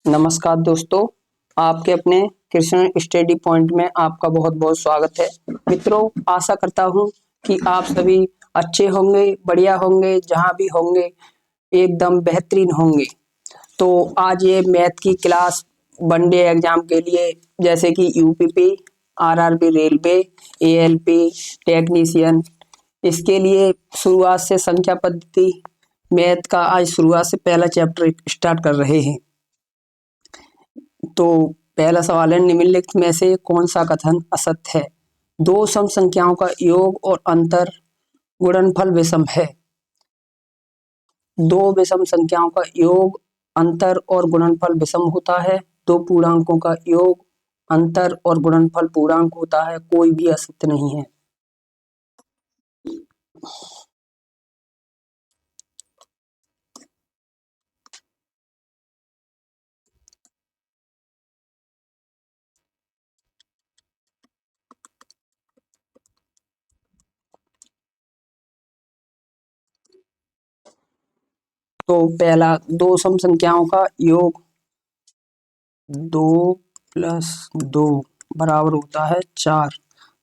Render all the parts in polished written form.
नमस्कार दोस्तों, आपके अपने कृष्ण स्टडी पॉइंट में आपका बहुत बहुत स्वागत है। मित्रों, आशा करता हूँ कि आप सभी अच्छे होंगे, बढ़िया होंगे, जहाँ भी होंगे एकदम बेहतरीन होंगे। तो आज ये मैथ की क्लास वनडे एग्जाम के लिए, जैसे कि UPP, RRB railway, ALP technician, इसके लिए शुरुआत से संख्या पद्धति मैथ का आज शुरुआत से पहला चैप्टर स्टार्ट कर रहे हैं। तो पहला सवाल है, निम्नलिखित में से कौन सा कथन असत्य है? दो सम संख्याओं का योग और अंतर गुणनफल विषम है। दो विषम संख्याओं का योग, अंतर और गुणनफल विषम होता है। दो पूर्णांकों का योग, अंतर और गुणनफल पूर्णांक होता है। कोई भी असत्य नहीं है। तो पहला, दो सम संख्याओं का योग 2 + 2 बराबर होता है 4।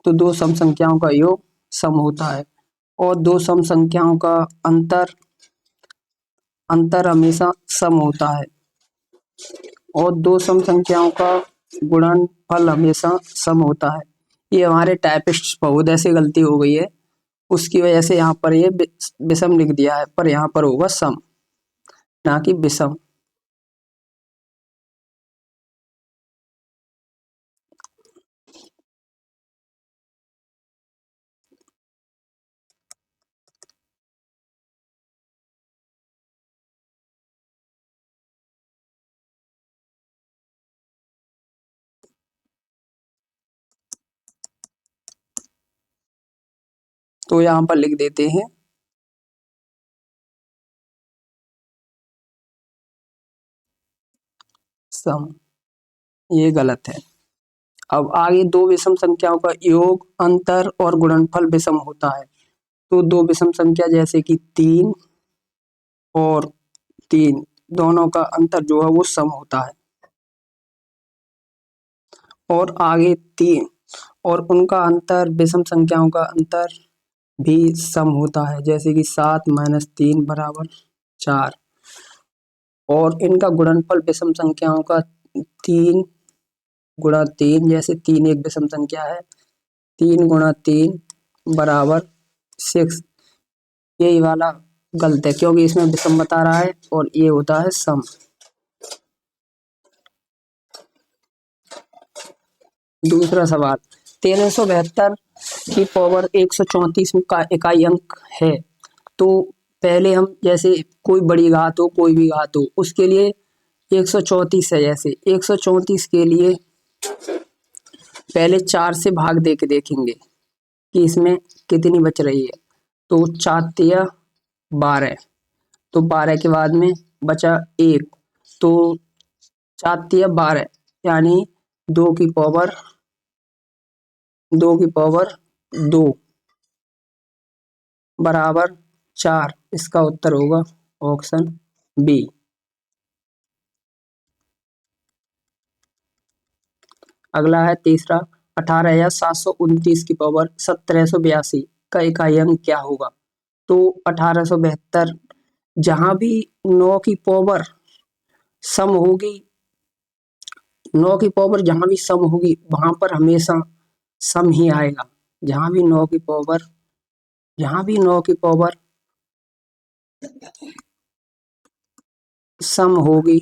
तो दो सम संख्याओं का योग सम होता है। और दो सम संख्याओं का अंतर अंतर हमेशा सम होता है। और दो सम संख्याओं का गुणनफल हमेशा सम होता है। ये हमारे टाइपिस्ट बहुधा से गलती हो गई है, उसकी वजह से यहाँ पर ये विषम लिख दिया है, पर यहाँ पर होगा सम, ना कि विषम। तो यहाँ पर लिख देते हैं सम, ये गलत है। अब आगे, दो विषम संख्याओं का योग, अंतर और गुणनफल विषम होता है। तो दो विषम संख्या जैसे कि 3 और 3, दोनों का अंतर जो है वो सम होता है। और आगे 3 और उनका अंतर, विषम संख्याओं का अंतर भी सम होता है, जैसे कि 7 - 3 = 4। और इनका गुणनफल विषम संख्याओं का 3 × 3, जैसे 3 एक विषम संख्या है, 3 × 3 = 6। यही वाला गलत है, क्योंकि इसमें विषम बता रहा है और ये होता है सम। दूसरा सवाल, 1372 की पावर 134 का इकाई अंक है। तो पहले हम, जैसे कोई बड़ी घात हो, कोई भी घात हो, उसके लिए 134 है। जैसे 134 के लिए पहले 4 से भाग दे के देखेंगे कि इसमें कितनी बच रही है। तो 4 तिया 12, तो 12 के बाद में बचा 1, तो 4 तिया 12, यानी 2 की पावर 2 बराबर 4। इसका उत्तर होगा ऑप्शन बी। अगला है तीसरा, 18,729 की पावर 1782 का इकाई अंक क्या होगा? तो 1872, जहां भी 9 की पावर सम होगी, 9 की पावर जहां भी सम होगी वहां पर हमेशा सम ही आएगा। जहां भी 9 की पावर जहां भी 9 की पावर सम होगी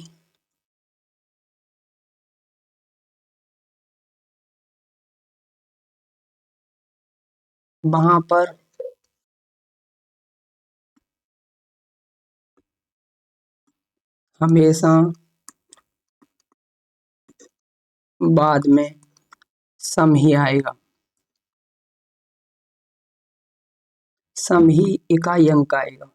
वहां पर हमेशा बाद में सम ही आएगा, सम ही इकाई अंक आएगा।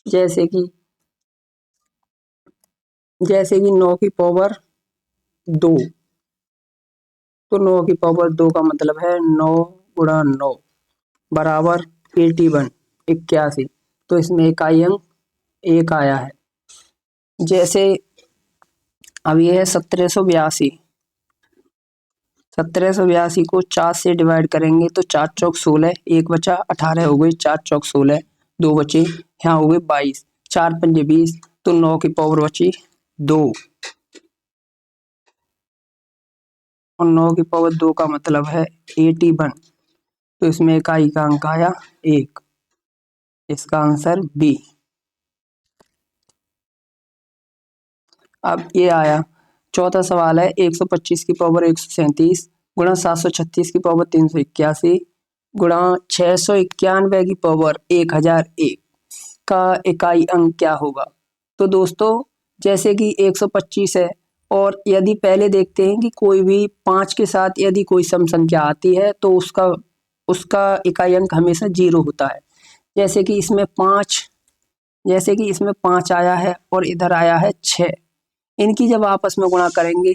जैसे कि जैसे कि 9 की पावर 2, तो 9 की पावर 2 का मतलब है 9 गुणा 9 बराबर 81, 81। तो इसमें इकाई अंक एक आया है। जैसे अब ये है 1782, 1782 को 4 से डिवाइड करेंगे तो 4 चौक 16, एक बचा 18 हो गई, 4 चौक 16, दो बचे, यहाँ हो गए 22, 4 पंजे 20, तो 9 की पावर बची 2, और 9 की पावर 2 का मतलब है 81। तो इसमें इकाई का अंक आया 1, इसका आंसर बी। अब ये आया चौथा सवाल है 125 की पावर 137 गुणा 736 की पावर 381 गुणा 691 की पावर 1001 का इकाई अंक क्या होगा। तो दोस्तों जैसे कि 125 है, और यदि पहले देखते हैं कि कोई भी 5 के साथ यदि कोई सम संख्या आती है तो उसका उसका इकाई अंक हमेशा 0 होता है। जैसे कि इसमें 5, जैसे कि इसमें 5 आया है और इधर आया है 6, इनकी जब आपस में गुणा करेंगे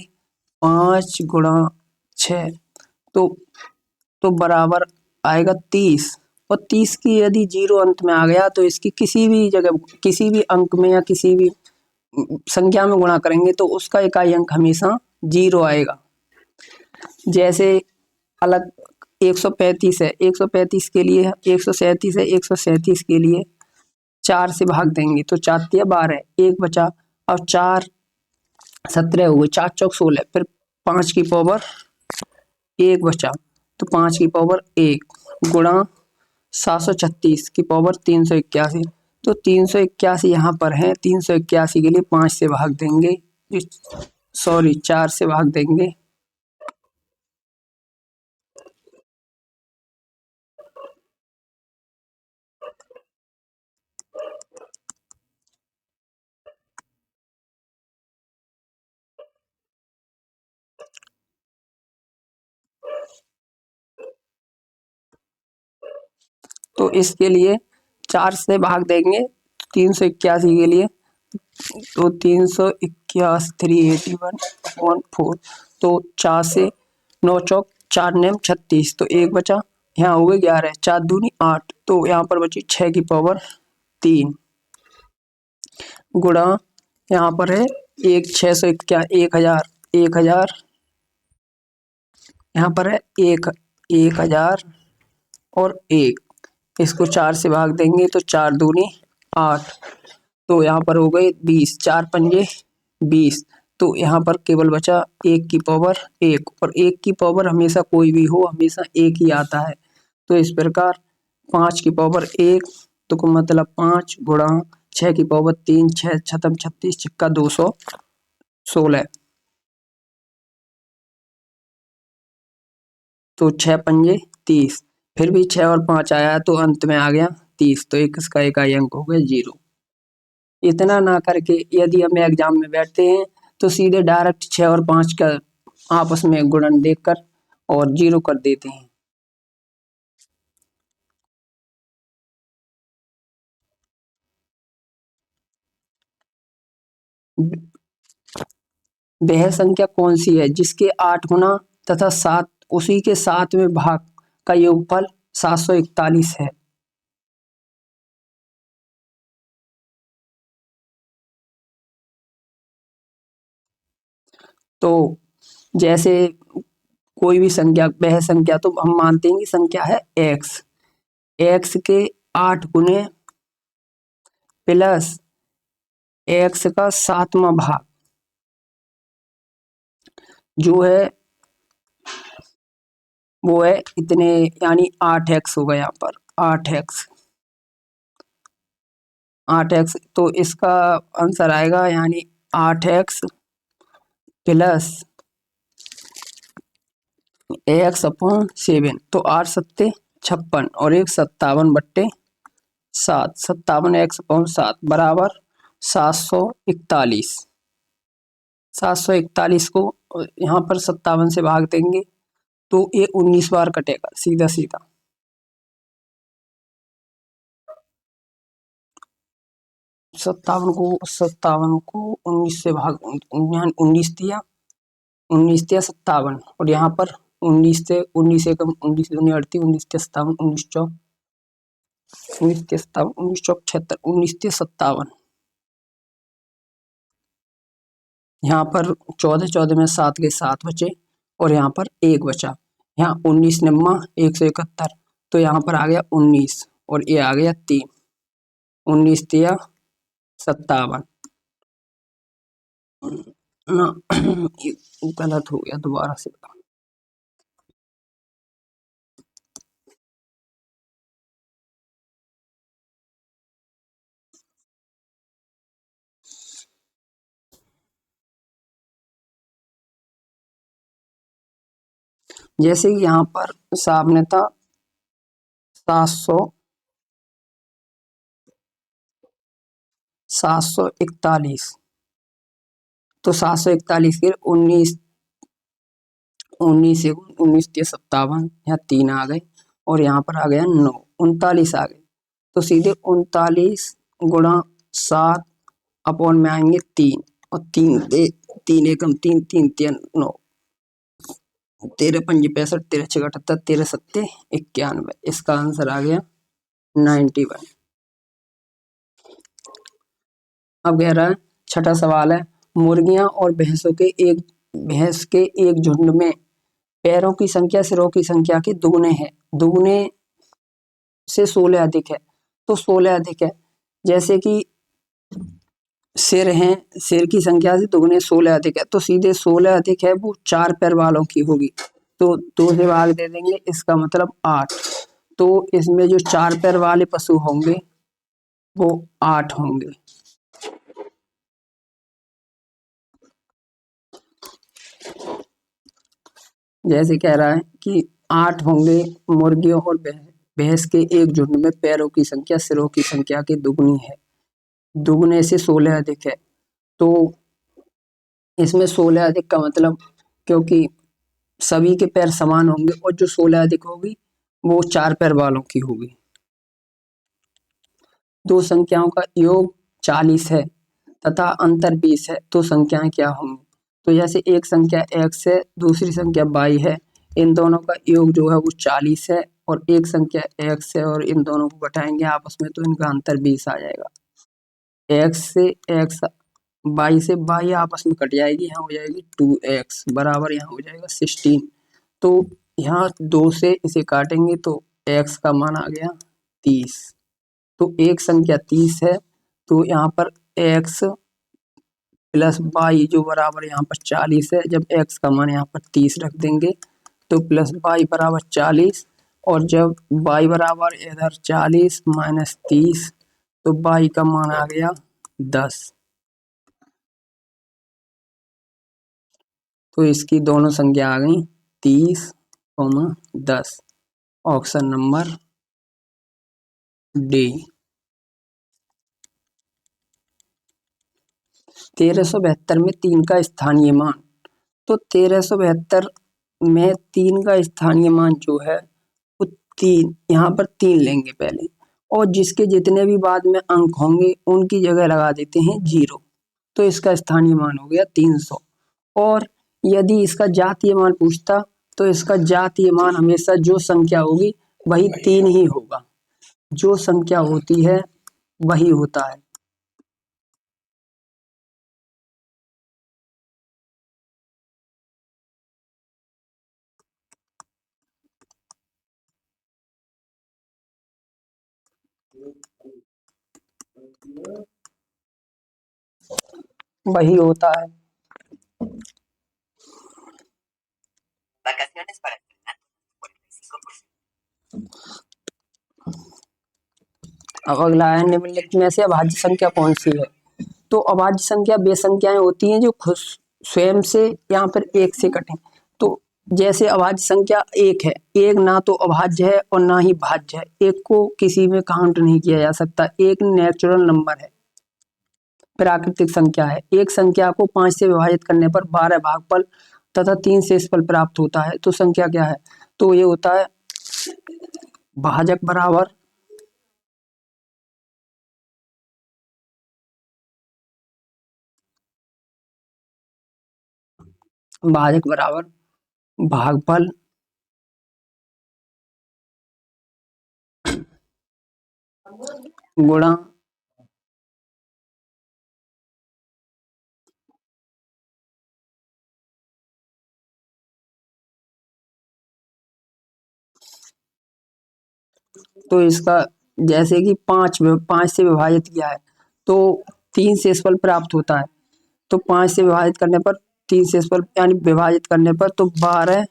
5 गुणा 6, तो बराबर आएगा 30, और 30 की यदि 0 अंत में आ गया तो इसकी किसी भी जगह किसी भी अंक में या किसी भी संख्या में गुणा करेंगे तो उसका इकाई अंक हमेशा 0 आएगा। जैसे अलग 135 है, 135 के लिए 137 है, 137 के लिए 4 से भाग देंगे तो 4 तिया 12, एक बचा, और 4 17 हो गए, 4 चौक 16, फिर 5 की पावर 1 बचा, तो 5 की पावर 1 गुणा 736 की पावर 381, तो 381 यहाँ पर है, 381 के लिए 5 से भाग देंगे, सॉरी 4 से भाग देंगे, तो इसके लिए 4 से भाग देंगे 381 के लिए, तो 381 381/4, तो 4 से 9 चौक 4 नेम 36, तो एक बचा, यहाँ हो गए 11, 4 दूनी 8, तो यहाँ पर बची 6 की पावर 3 गुणा, यहाँ पर है 1 1000, यहाँ पर है 1000 और 1, इसको 4 से भाग देंगे तो 4 दूनी 8, तो यहाँ पर हो गए 20, 4 पंजे 20, तो यहाँ पर केवल बचा 1 की पावर 1, और 1 की पावर हमेशा कोई भी हो हमेशा 1 ही आता है। तो इस प्रकार 5 की पावर 1, तो मतलब 5 गुणा 6 की पावर 3, 6 छतम 36, छिक्का 216, तो 6 पंजे 30, फिर भी 6 और 5 आया तो अंत में आ गया 30, तो एक इसका इकाई अंक हो गया 0। इतना ना करके यदि हम एग्जाम में बैठते हैं तो सीधे डायरेक्ट 6 और 5 का आपस में गुणन देखकर और 0 कर देते हैं। वह संख्या कौन सी है जिसके 8 गुना तथा 7 उसी के 7वें भाग का योगफल 741 है। तो जैसे कोई भी संख्या, वह संख्या तो हम मानते हैं कि संख्या है x, x के 8 गुने प्लस x का 7वां भाग जो है वो है इतने, यानी 8x होगा, यहाँ पर 8x, 8x, तो इसका आंसर आएगा यानी 8x प्लस x/7, तो 8 सत्ते 56 और 1 57/7, 57x/7 बराबर 741, 741 को यहाँ पर 57 से भाग देंगे तो ये 19 बार कटेगा सीधा सीधा। 57 को 19 से भाग 19 दिया, 19 दिया 57, और यहाँ पर 19 से 19 एकम 19 दूनी 38, 19 से 57, 19 चौक 19 से 57, 19 चौक 76, 19 से 57। यहाँ पर 14 में 7 के 7 बचे और यहाँ पर 1 बचा। यहाँ 19 नम्मा 171, तो यहाँ पर आ गया 19 और ये आ गया 3, 19 दिया 57 ना। ये गलत हो गया, दोबारा से। जैसे कि यहाँ पर सामने था 741, तो 741 के 19 19 19 के 57, यहाँ 3 आ गए और यहाँ पर आ गया 9, 39 आ गए। तो सीधे 39 गुणा 7 अपॉन में आएंगे 3, और 3 एकम 3, 3 3 9, 13 5 65, 13 6 78, 13 7 91। इसका आंसर आ गया 91। अब कह रहा है छठा सवाल है, मुर्गियां और भैंस के एक झुंड में पैरों की संख्या सिरों की संख्या के दुगने है, दुगने से 16 अधिक है, तो 16 अधिक है। जैसे कि सिर हैं, सिर की संख्या से दुगने 16 अधिक है, तो सीधे 16 अधिक है वो 4 पैर वालों की होगी, तो 2 से भाग दे देंगे, इसका मतलब 8। तो इसमें जो 4 पैर वाले पशु होंगे वो 8 होंगे। जैसे कह रहा है कि 8 होंगे मुर्गियों और भैंस के एक झुंड में पैरों की संख्या सिरों की संख्या की दुगनी है, दुगने से 16 अधिक है। तो इसमें 16 अधिक का मतलब, क्योंकि सभी के पैर समान होंगे और जो 16 अधिक होगी वो 4 पैर वालों की होगी। दो संख्याओं का योग 40 है तथा अंतर 20 है, तो संख्याएं क्या होंगी? तो जैसे एक संख्या x है, दूसरी संख्या y है, इन दोनों का योग जो है वो 40 है, और एक संख्या x है और इन दोनों को घटाएंगे आपस में तो इनका अंतर 20 आ जाएगा। x से x, y से y आपस में कट जाएगी, यहाँ हो जाएगी 2x बराबर यहाँ हो जाएगा 16। तो यहाँ 2 से इसे काटेंगे तो x का मान आ गया 30। तो एक संख्या 30 है, तो यहाँ पर x प्लस y जो बराबर यहाँ पर 40 है, जब x का मान यहाँ पर 30 रख देंगे तो प्लस y बराबर 40, और जब y बराबर इधर 40 माइनस 30, तो y का मान आ गया 10। तो इसकी दोनों संख्या आ गई 30, 10। Option number D. 1372 में 3 का स्थानीय मान, तो 1372 में 3 का स्थानीय मान जो है वो 3, यहाँ पर 3 लेंगे पहले, और जिसके जितने भी बाद में अंक होंगे उनकी जगह लगा देते हैं 0, तो इसका स्थानीय मान हो गया 300। और यदि इसका जातीय मान पूछता तो इसका जातीय मान हमेशा जो संख्या होगी वही 3 ही होगा, जो संख्या होती है वही होता है। वही होता है। अब अगला है, निम्नलिखित में से अभाज्य संख्या कौन सी है? तो अभाज्य संख्या वे संख्याएं होती हैं जो खुद स्वयं से यहाँ पर एक से कटें। तो जैसे अभाज्य संख्या एक है, एक ना तो अभाज्य है और ना ही भाज्य है, एक को किसी में काउंट नहीं किया जा सकता, एक नेचुरल नंबर है, प्राकृतिक संख्या है। एक संख्या को 5 से विभाजित करने पर 12 भागफल तथा 3 शेषफल प्राप्त होता है, तो संख्या क्या है? तो ये होता है भाजक बराबर भाजक बराबर भागफल गुणा तो इसका जैसे कि पांच से विभाजित किया है तो 3 शेषफल प्राप्त होता है। तो 5 से विभाजित करने पर 3 शेषफल यानी विभाजित करने पर तो 12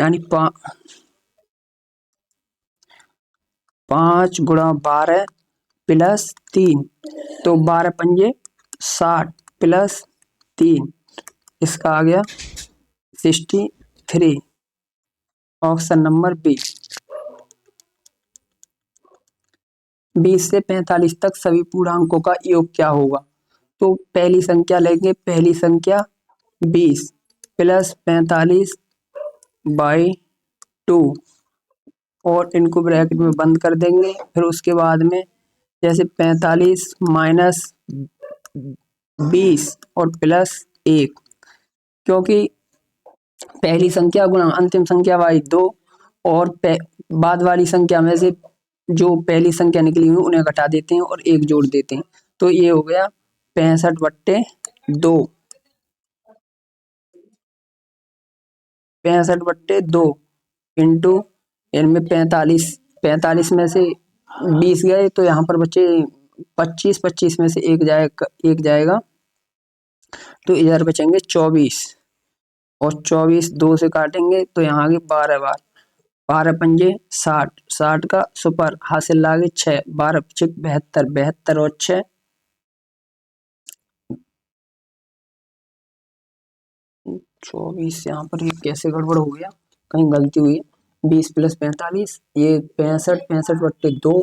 यानी 5 × 12 +3 तो 12×5 = 60 +3 इसका आ गया 63। Option number B. 20 से 45 तक सभी पूर्णांकों का योग क्या होगा? तो पहली संख्या लेंगे, पहली संख्या 20 + 45/2 और इनको ब्रैकेट में बंद कर देंगे। फिर उसके बाद में जैसे 45 - 20 और +1 क्योंकि पहली संख्या गुणा अंतिम संख्या बाई 2 और बाद वाली संख्या में से जो पहली संख्या निकली हुई उन्हें घटा देते हैं और 1 जोड़ देते हैं। तो ये हो गया 65/2 65/2 इंटू इनमें 45 में से 20 गए तो यहाँ पर बचे 25 में से एक जाएगा तो इधर बचेंगे 24 और 24 2 से काटेंगे तो यहाँ आगे 12 बार 12×5 = 60 का सुपर हासिल लागे 6 12×5 = 72 72 और 6 24। यहाँ पर ये कैसे गड़बड़ हो गया, कहीं गलती हुई है। 20 + 45 ये 65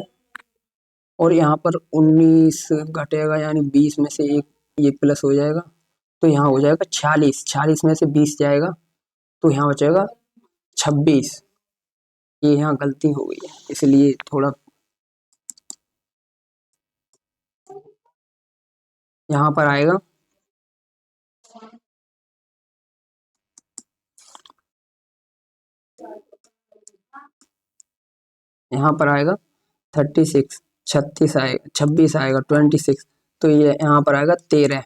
और यहाँ पर 19 घटेगा यानी 20 में से एक ये प्लस हो जाएगा तो यहाँ हो जाएगा 46 में से 20 जाएगा तो यहाँ बचेगा 26। ये यहाँ गलती हो गई है इसलिए थोड़ा यहाँ पर आएगा यहाँ पर आएगा 36 36 आएगा 26 आएगा 26 तो ये यहाँ पर आएगा 13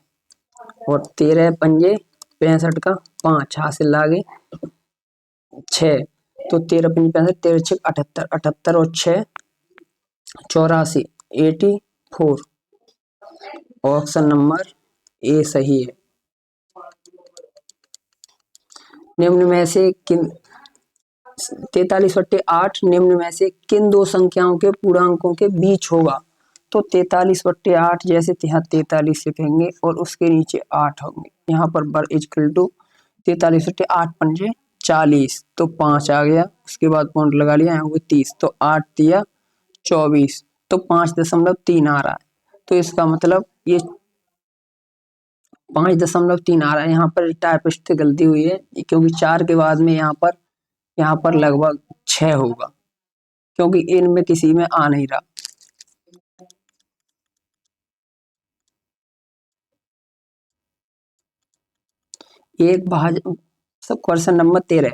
और 13×5 = 65 का 5 हासिल लागे 6 तो 13×5 = 65 13×6 = 78 78 और 6 84 84। ऑप्शन नंबर ए सही है। निम्न में से किन 43/8 निम्न में से किन दो संख्याओं के पूर्णांकों के बीच होगा? तो 43/8 जैसे यहाँ 43 लिखेंगे और उसके नीचे 8 होंगे। यहाँ पर बर इक्वल टू 43/8 × 40 तो 5 आ गया। उसके बाद पॉइंट लगा लिया यहाँ 30 तो 8 तिया 24 तो 5.3 आ रहा है। तो इसका मतलब ये 5.3 आ रहा है। यहाँ पर टाइपिस्ट से गलती हुई है क्योंकि 4 के बाद में यहाँ पर लगभग 6 होगा क्योंकि इनमें किसी में आ नहीं रहा। एक भाजक सब क्वेश्चन नंबर 13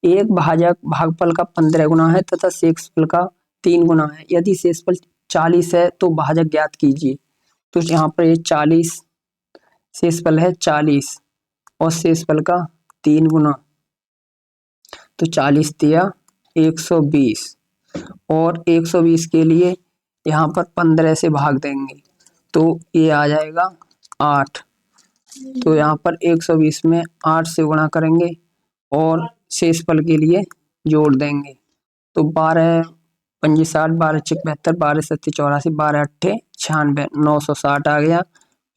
एक भाजक भागफल का 15 गुना है तथा शेषफल का 3 गुना है। यदि शेषफल 40 है तो भाजक ज्ञात कीजिए। तो यहाँ पर ये 40 शेषफल है 40 और शेषफल का 3 गुना तो 40 तिया 120 और 120 के लिए यहाँ पर 15 से भाग देंगे तो ये आ जाएगा 8। तो यहाँ पर 120 में 8 से गुणा करेंगे और शेषफल के लिए जोड़ देंगे तो 12×5 = 60 12×6 = 72 12×7 = 84 12×8 = 96 960 आ गया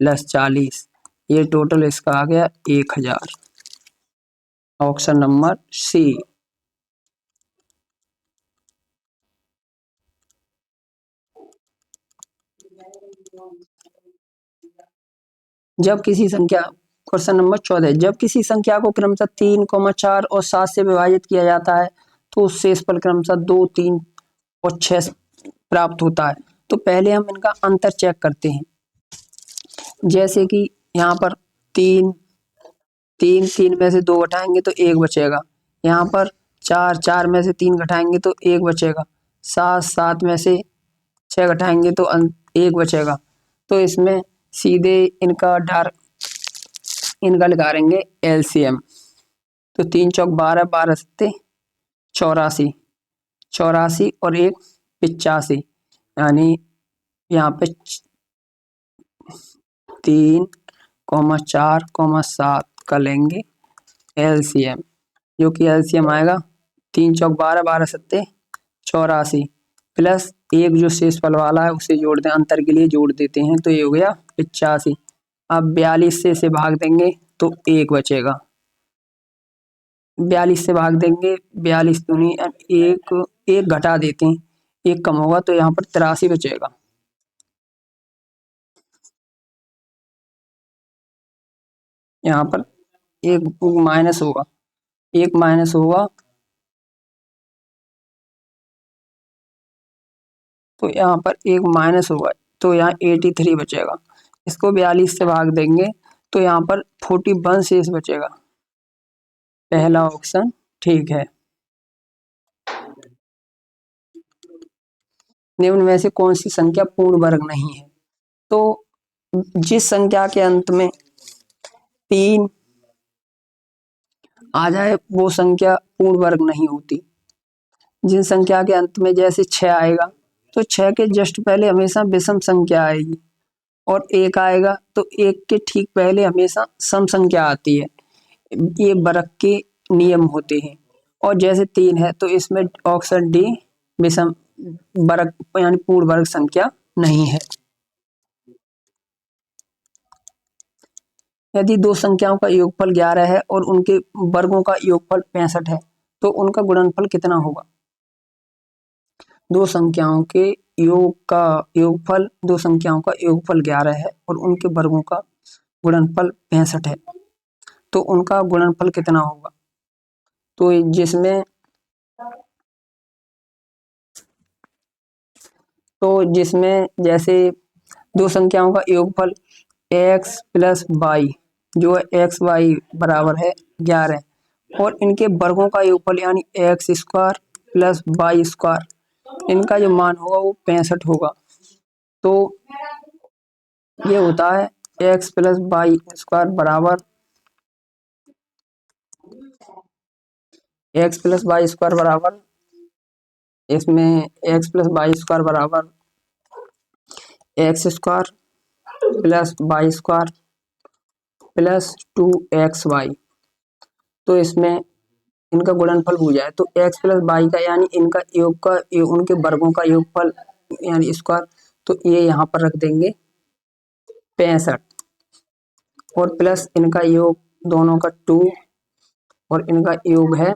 +40 ये टोटल इसका आ गया 1000। Option number C. जब किसी संख्या क्वेश्चन नंबर 14 जब किसी संख्या को क्रमशः 3, 4 और 7 से विभाजित किया जाता है तो उस शेषफल क्रमशः 2, 3 और 6 प्राप्त होता है। तो पहले हम इनका अंतर चेक करते हैं। जैसे कि यहाँ पर 3 तीन, तीन में से 2 घटाएंगे तो 1 बचेगा। यहाँ पर 4, 4 में से 3 घटाएंगे तो 1 बचेगा। 7, 7 में से 6 घटाएंगे तो 1 बचेगा। तो इसमें सीधे इनका निकालेंगे एलसीएम। तो 3 चौक 12, 12 सत्ते 84, 84 और 1 85, यानी यहाँ पे 3, 4, 7 का लेंगे एलसीएम, जो कि एलसीएम आएगा 3 चौक 12, 12 सत्ते 84 प्लस 1 जो शेषफल वाला है उसे जोड़ दें, अंतर के लिए जोड़ देते हैं, तो ये हो गया 85। अब 42 से इसे भाग देंगे तो 1 बचेगा। 42 से भाग देंगे, 42 दूनी 1, 1 घटा देते हैं, 1 कम होगा तो यहाँ पर 83 बचेगा। यहाँ पर 1 माइनस होगा, 1 माइनस होगा तो यहाँ पर 1 माइनस होगा तो यहाँ 83 बचेगा। इसको 42 से भाग देंगे तो यहाँ पर 41 शेष बचेगा। पहला ऑप्शन ठीक है। निम्न में से कौन सी संख्या पूर्ण वर्ग नहीं है? तो जिस संख्या के अंत में 3 आ जाए वो संख्या पूर्ण वर्ग नहीं होती। जिन संख्या के अंत में जैसे 6 आएगा तो 6 के जस्ट पहले हमेशा विषम संख्या आएगी, और 1 आएगा तो 1 के ठीक पहले हमेशा सम संख्या आती है। ये वर्ग के नियम होते हैं। और जैसे 3 है तो इसमें ऑप्शन डी विषम वर्ग यानी पूर्ण वर्ग संख्या नहीं है। यदि दो संख्याओं का योगफल 11 है और उनके वर्गों का योगफल 65 है तो उनका गुणनफल कितना होगा? दो संख्याओं के दो संख्याओं का योगफल 11 है और उनके वर्गों का गुणनफल 65 है, तो उनका गुणनफल कितना होगा? जिसमें जैसे दो संख्याओं का योगफल x प्लस वाई, जो एक्स वाई बराबर है 11, और इनके वर्गों का योगफल यानी x square plus y square, इनका जो मान होगा वो 65 होगा। तो ये होता है एक्स प्लस वाई स्क्वायर बराबर इसमें एक्स प्लस वाई स्क्वायर बराबर x square plus y square plus 2xy। तो इसमें इनका गुणनफल हो जाए तो x प्लस वाई का यानी इनका योग का उनके वर्गों का योगफल यानी स्क्वायर, तो ये यहाँ पर रख देंगे 65, और प्लस इनका योग दोनों का 2, और इनका योग है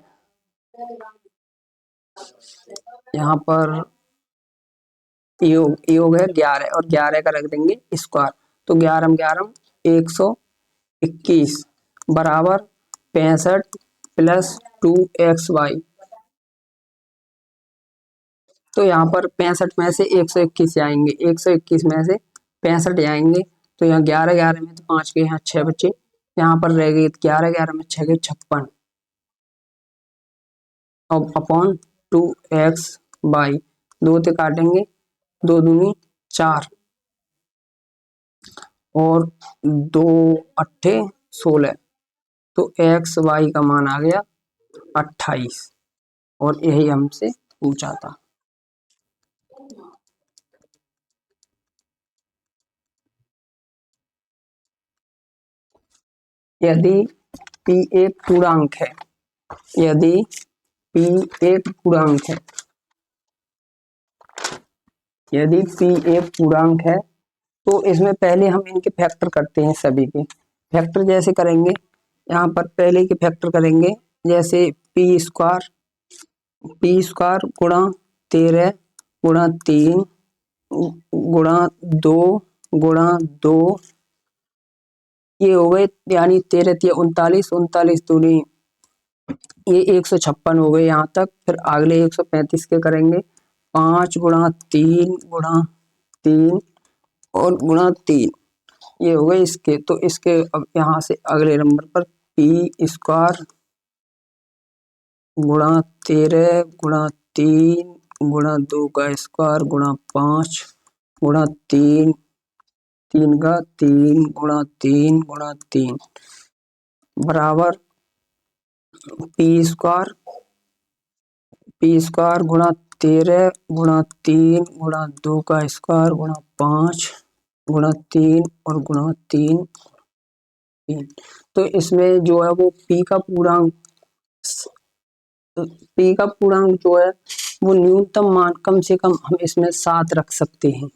यहाँ पर योग है 11, और 11 का रख देंगे स्क्वायर, तो 11 11 121 बराबर 65 प्लस 2xy। तो यहाँ पर 65 में से 121 आएंगे, 121 में से 65 आएंगे, तो यहाँ 11 11 में तो 5 के यहाँ 6 बच्चे, यहाँ पर रह गए 11 11 में 6 के 56 अब अपॉन 2xy, 2 से काटेंगे 2 दूनी 4 और 2 अट्ठे 16, तो xy का मान आ गया 28, और यही हमसे पूछा था। यदि p एक पूर्णांक है, यदि p एक पूर्णांक है, यदि p एक पूर्णांक है तो इसमें पहले हम इनके फैक्टर करते हैं। सभी के फैक्टर जैसे करेंगे, यहाँ पर पहले के फैक्टर करेंगे जैसे p स्क्वायर गुणा 13 गुणा 3 गुणा 2 गुणा 2, ये हो गए यानी 13 3 39, 39 दूनी ये 156 हो गए यहाँ तक। फिर अगले 135 के करेंगे 5 गुणा 3 गुणा 3 और गुणा 3, ये हो गए इसके। तो इसके अब यहाँ से अगले नंबर पर पी स्क्वायर गुणा 13 गुणा 3 गुणा 2 का स्क्वायर गुणा 5 गुणा 3 3 का 3 गुणा 3 गुणा 3 बराबर पी स्क्वायर गुणा 13 गुणा 3 गुणा 2 का स्क्वायर गुणा 5 गुणा 3 और गुणा 3 3। तो इसमें जो है वो पी का पूर्णांक जो है वो न्यूनतम मान कम से कम हम इसमें 7 रख सकते हैं।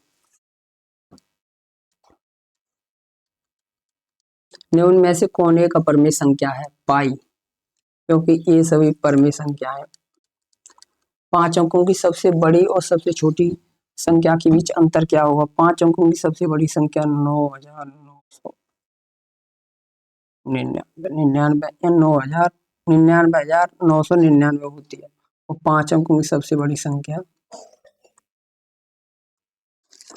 निम्न में से कौन एक अपरिमेय संख्या है? पाई, क्योंकि ये सभी परिमेय संख्या है। 5 अंकों की सबसे बड़ी और सबसे छोटी संख्या के बीच अंतर क्या होगा? 5 अंकों की सबसे बड़ी संख्या 9999 होती है और 5 अंकों की सबसे बड़ी संख्या,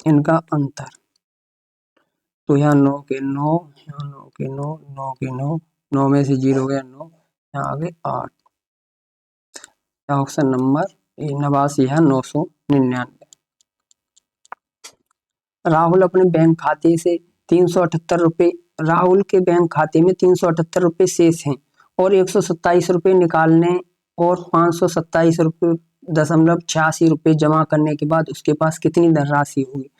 इनका अंतर। तो यहाँ 9 के 9, यहाँ 9 के 9, 9 के 9, 9 में से 0 गया 9, यहाँ आगे 8। ऑप्शन नंबर 89 है 999। राहुल अपने बैंक खाते से 378 रुपये, राहुल के बैंक खाते में 378 रुपये शेष हैं और 127 रुपये निकालने और 527 रुपये दशमलव 86 रुपये जमा करने के बाद उसके पास कितनी धनराशि होगी?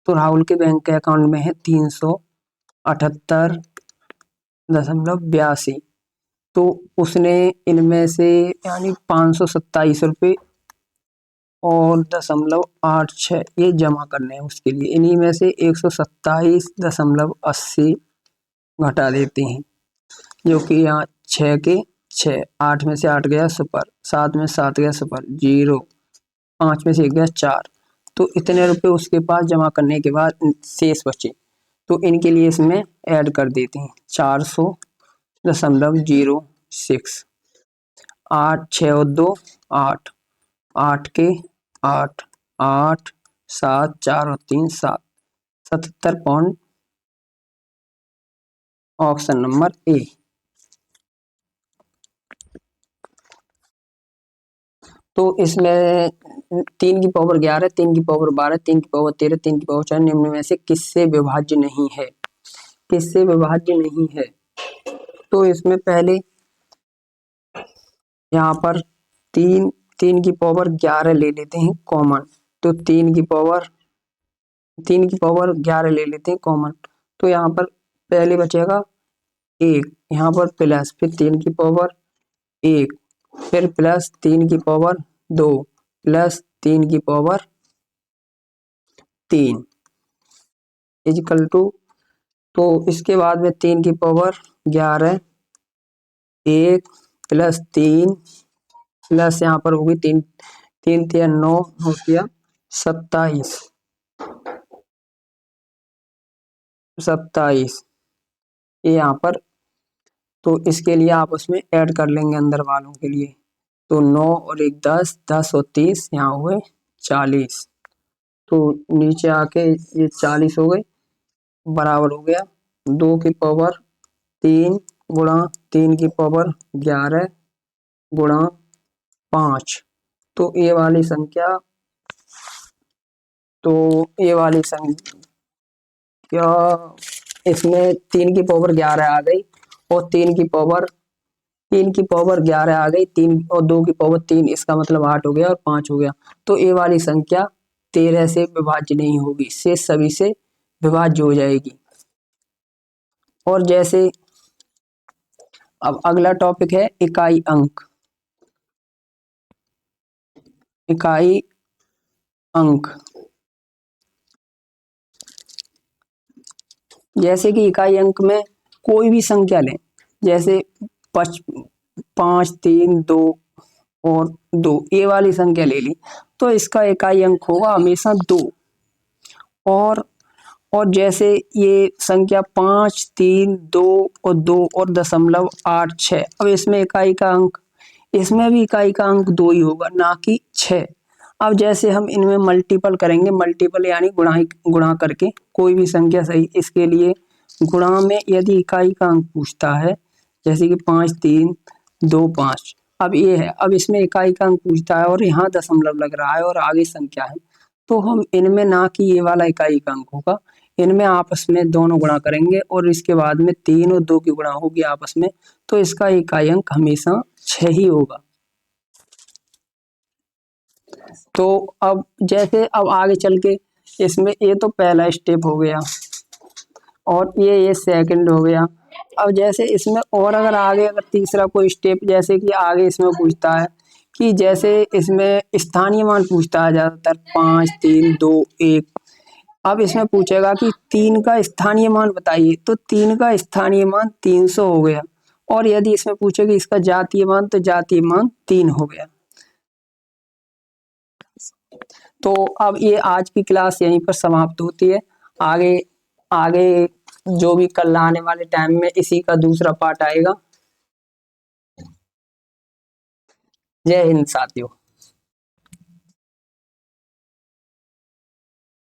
तो राहुल के बैंक के अकाउंट में है 378.82। तो उसने इनमें से यानी 527 रुपये और 0.86 ये जमा करने हैं उसके लिए। इन्हीं में से 127.80 घटा देते हैं, जो कि यहाँ 6 के 6, 8 में से 8 गया सुपर, 7 में 7 गया सुपर, 0, 5 में से 1 गया 4। तो इतने रुपए उसके पास जमा करने के बाद शेष बचे, तो इनके लिए इसमें ऐड कर देते हैं 400.06। 8 6 और 2 8, 8 के 8, 8 7 4 और 3 7, 77 पॉइंट। Option number A. तो इसमें 3 की पावर 11, 3 की पावर 12, 3 की पावर 13, 3 की पावर 4 निम्न में से किससे विभाज्य नहीं है? किससे विभाज्य नहीं है? तो इसमें पहले यहाँ पर 3 की पावर 11 ले लेते हैं कॉमन, तो 3 की पावर 11 ले लेते हैं कॉमन। तो यहाँ पर पहले बचेगा 1, यहाँ पर प्लस, फिर 3 की पावर 1, फिर प्लस 3 की पावर 2, प्लस 3 की पावर 3 इक्वल टू, तो इसके बाद में 3 की पावर 11, 1 प्लस 3 प्लस यहाँ पर होगी 3 3 3 9 हो गया 27 ये यहाँ पर। तो इसके लिए आप उसमें ऐड कर लेंगे अंदर वालों के लिए, तो 9 और 1 10, 10 और 30 यहाँ हुए 40। तो नीचे आके ये 40 हो गए, बराबर हो गया 2 की पावर 3 गुणा 3 की पावर 11 गुणा 5। तो ये वाली संख्या इसमें 3 की पावर 11 आ गई और 3 की पावर 11 आ गई, 3 और 2 की पावर 3, इसका मतलब 8 हो गया और 5 हो गया। तो ये वाली संख्या 13 से विभाज्य नहीं होगी, शेष सभी से विभाज्य हो जाएगी। और जैसे अब अगला टॉपिक है इकाई अंक। इकाई अंक जैसे कि इकाई अंक में कोई भी संख्या लें, जैसे 5 3 2 और 2, ये वाली संख्या ले ली तो इसका इकाई अंक होगा हमेशा 2। और जैसे ये संख्या 5 3 2 और 2 और 0.86, अब इसमें इकाई का अंक, इसमें भी इकाई का अंक 2 ही होगा, ना कि 6। अब जैसे हम इनमें मल्टीपल करेंगे, मल्टीपल यानी गुणा करके कोई भी संख्या सही, इसके लिए गुणा में यदि इकाई का अंक पूछता है जैसे कि 5 3 2 5। अब ये है, अब इसमें इकाई का अंक पूछता है और यहाँ दशमलव लग रहा है और आगे संख्या है, तो हम इनमें ना कि ये वाला इकाई का अंक होगा, इनमें आपस में दोनों गुणा करेंगे और इसके बाद में 3 और 2 की गुणा होगी आपस में, तो इसका इकाई अंक हमेशा 6 ही होगा। तो अब जैसे अब आगे चल के इसमें ये तो पहला स्टेप हो गया और ये सेकंड हो गया। अब जैसे इसमें और अगर आगे अगर तीसरा कोई स्टेप, जैसे कि आगे इसमें पूछता है कि जैसे इसमें स्थानीय मान पूछता है ज़्यादातर 5 3 2 1। अब इसमें पूछेगा कि 3 का स्थानीय मान बताइए, तो 3 का स्थानीय मान 300 हो गया। और यदि इसमें पूछेगा इसका जातीय मान, तो जातीय मान 3 हो गया। तो अब ये आज की क्लास यहीं पर समाप्त होती है। आगे आगे जो भी कल आने वाले टाइम में इसी का दूसरा पार्ट आएगा। जय हिंद साथियों।